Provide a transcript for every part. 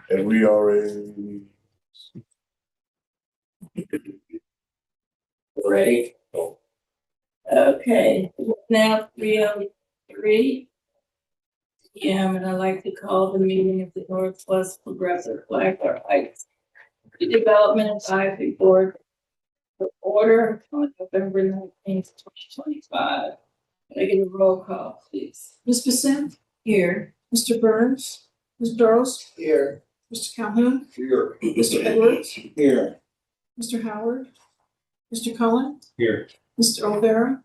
And we already. Ready? Okay, now 3:03 p.m. and I'd like to call the meeting of the Northwest-Progresso Flagler Heights Redevelopment Advisory Board to order on November 19th, 2025. Can I get a roll call, please? Ms. Bissett? Here. Mr. Burns? Ms. Burrows? Here. Mr. Calhoun? Here. Mr. Edwards? Here. Mr. Howard? Mr. Cullen? Here. Mr. O'Hara?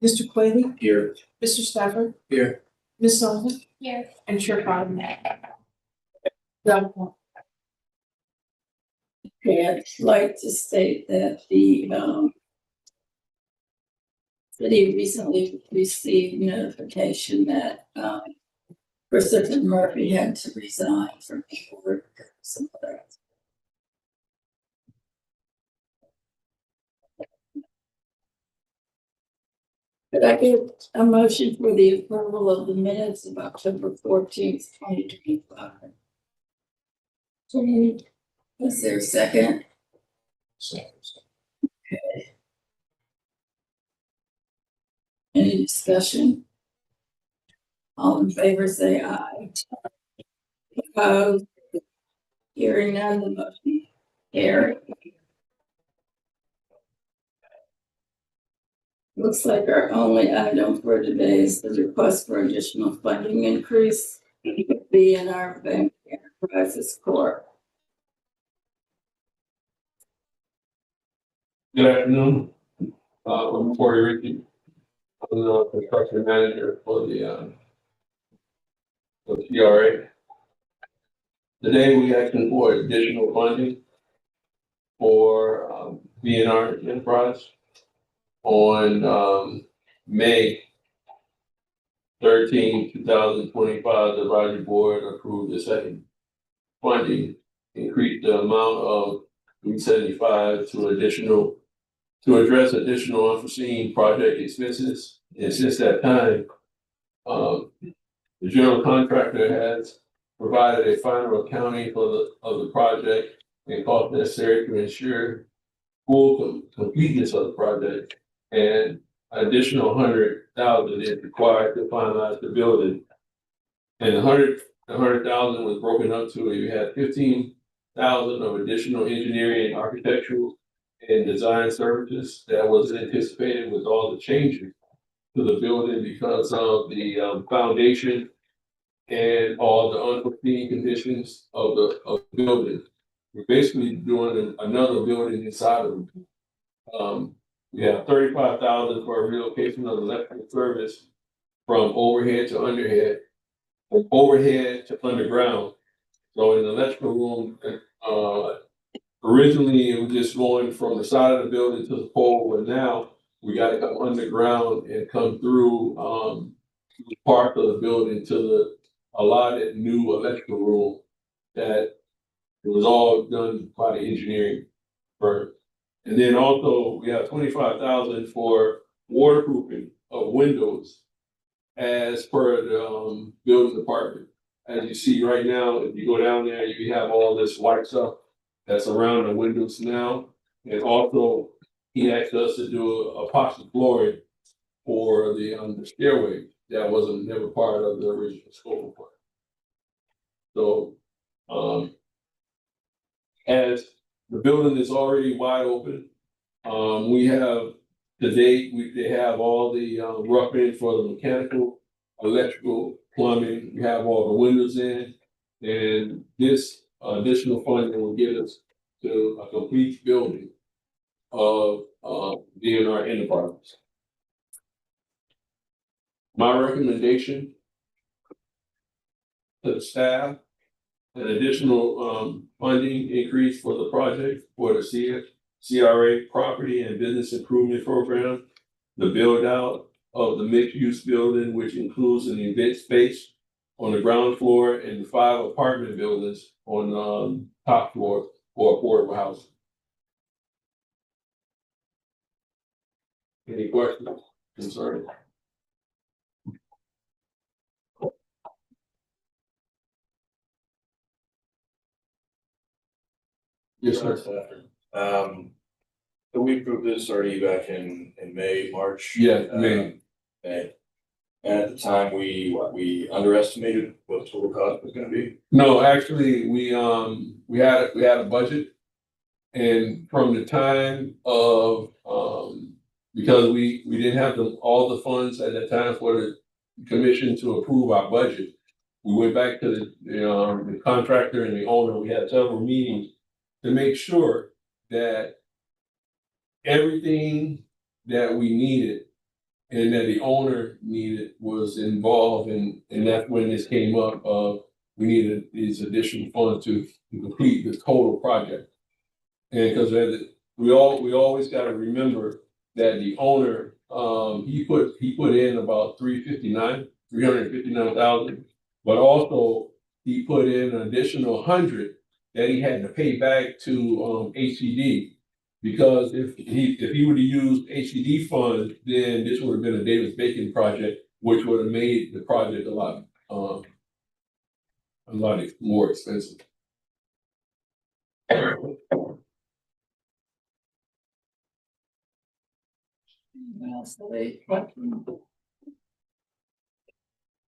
Mr. Quayle? Here. Mr. Stafford? Here. Ms. Sullivan? Here. And Chair Biden. Okay, I'd like to state that the city recently received notification that Christopher Murphy had to resign from the board because of some other. Could I get a motion for the approval of the minutes of October 14th, 2025? Is there a second? Okay. Any discussion? All in favor, say aye. Opposed? Hearing none, the motion carried. Looks like our only item for today is the request for additional funding increase be in our bank enterprises corp. Good afternoon. I'm Corey Ricky. I'm the construction manager for the CRA. Today we asking for additional funding for B&R Enterprise. On May 13, 2025, the advisory board approved the second funding, increased the amount of $375 to address additional unforeseen project expenses. And since that time, the general contractor has provided a final accounting of the project and cost necessary to ensure full completeness of the project. And additional $100,000 is required to finalize the building. And the $100,000 was broken up to, you had $15,000 of additional engineering, architectural, and design services that was anticipated with all the changes to the building because of the foundation and all the unforeseen conditions of the building. We're basically doing another building inside of it. We have $35,000 for a relocation of electrical service from overhead to underhead, from overhead to underground. So in the electrical room, originally it was just going from the side of the building to the pole, but now we got to come underground and come through part of the building to the allotted new electrical room that it was all done by the engineering firm. And then also we have $25,000 for waterproofing of windows as per the building department. As you see right now, if you go down there, you have all this white stuff that's around the windows now. And also he asked us to do a epoxy flooring for the stairway that wasn't never part of the original scope of work. So as the building is already wide open, we have to date, they have all the roughing for the mechanical, electrical, plumbing. We have all the windows in, and this additional funding will get us to a complete building of B&R Enterprise. My recommendation to the staff, an additional funding increase for the project for the CRA Property and Business Improvement Program, the build out of the mixed use building, which includes an event space on the ground floor and the 5 apartment buildings on the top floor for affordable housing. Any questions, concerns? Yes, sir. So we approved this already back in May, March. Yeah, May. May. And at the time, we underestimated what the total cost was gonna be. No, actually, we had a budget. And from the time of, because we didn't have all the funds at that time for the commission to approve our budget. We went back to the contractor and the owner. We had several meetings to make sure that everything that we needed and that the owner needed was involved, and that's when this came up of we needed these additional funds to complete the total project. And because we always got to remember that the owner, he put in about 359,000, but also he put in an additional 100 that he had to pay back to HCD. Because if he would have used HCD funds, then this would have been a Davis Bacon project, which would have made the project a lot more expensive.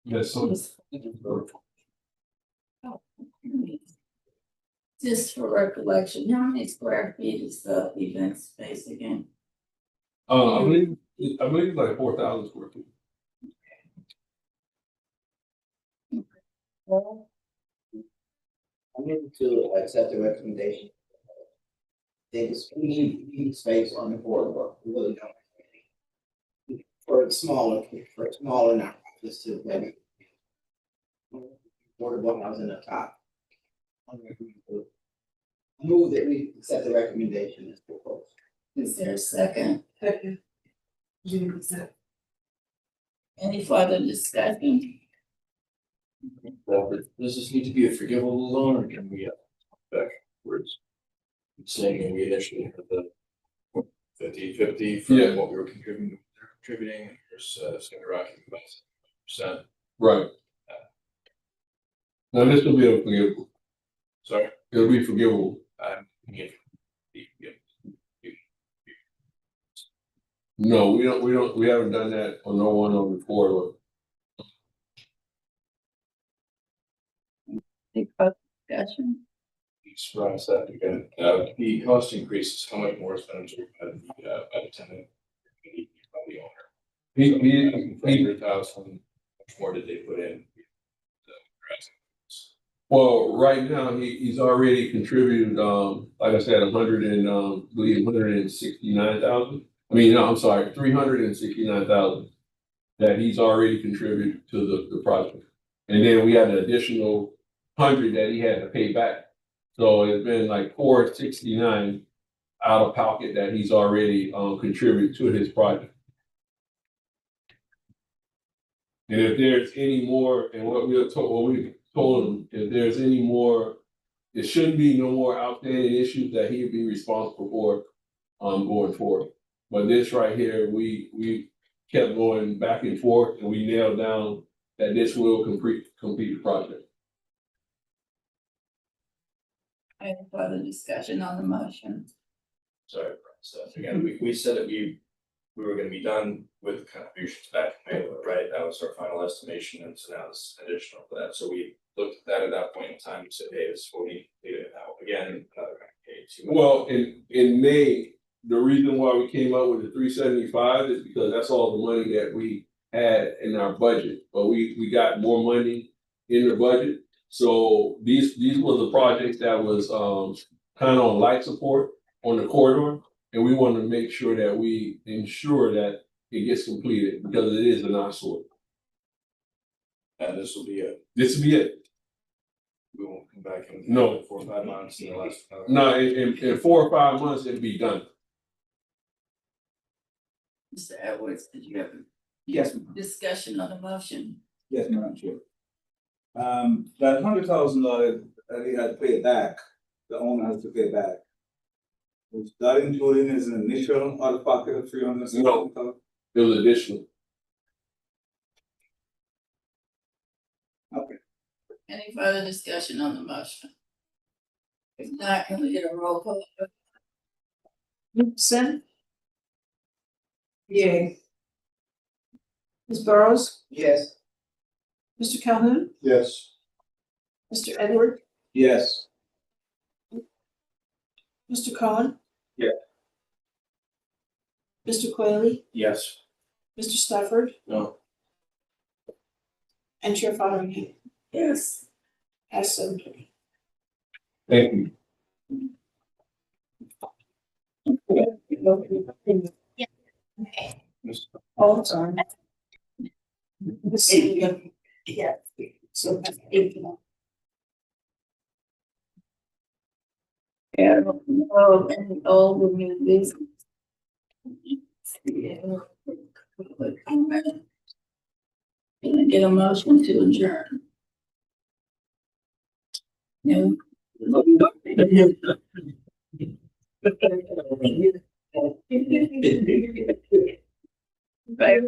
Yes, so Just for recollection, how many square feet is the event space again? I believe it's like 4,000 square feet. I need to accept the recommendation. We need space on the corridor, we really don't. For a smaller number, just to maybe. Affordable housing up top. Move that we accept the recommendation as proposed. Is there a second? Second. Any further discussion? Does this need to be a forgivable loan, or can we backwards? Saying we initially had the 50-50 from Yeah. what we were contributing, there's skyrocketing about 7%. Right. Now this will be forgivable. Sorry, It'll be forgivable. yeah. No, we haven't done that on no one on the corridor. Any further discussion? Surprise that again. The cost increases, how much more is going to be by the tenant? By the owner. He 100,000. Much more did they put in? well, right now he's already contributed, like I said, 169,000. I mean, no, I'm sorry, 369,000 that he's already contributed to the project. And then we had an additional 100 that he had to pay back. So it's been like 469 out of pocket that he's already contributed to his project. And if there's any more, and what we told him, if there's any more, there shouldn't be no more outstanding issues that he'd be responsible for going forward. But this right here, we kept going back and forth, and we nailed down that this will complete the project. Any further discussion on the motion? Sorry, stuff again. We said that we were going to be done with contributions back in May, right? That was our final estimation, and so now this additional for that. So we looked at that at that point in time and said, hey, this is what we need to do now. Again, another Well, in May, the reason why we came up with the 375 is because that's all the money that we had in our budget. But we got more money in the budget. So these were the projects that was kind of on light support on the corridor. And we want to make sure that we ensure that it gets completed because it is an eyesore. And this will be it. This will be it. We won't come back in No. 4 or 5 months in the last. No, in 4 or 5 months, it'll be done. Mr. Edwards, did you have a Yes, ma'am. discussion on the motion? Yes, Madam Chair. That $100,000 that he had to pay back, the owner has to pay back. Was that including his initial out of pocket of $360,000? It was additional. Okay. Any further discussion on the motion? If not, can we get a roll call? Sen. Yay. Ms. Burrows, Yes. Mr. Calhoun, Yes. Mr. Edward, Yes. Mr. Cohen. Yeah. Mr. Quayle, Yes. Mr. Stafford, No. and Chair Fotheringham. Yes. Pass 7:20. Thank you. Oh, sorry. Yeah. So, Yeah, oh, and all the new business. Yeah. Can I get a motion to adjourn? No. Right.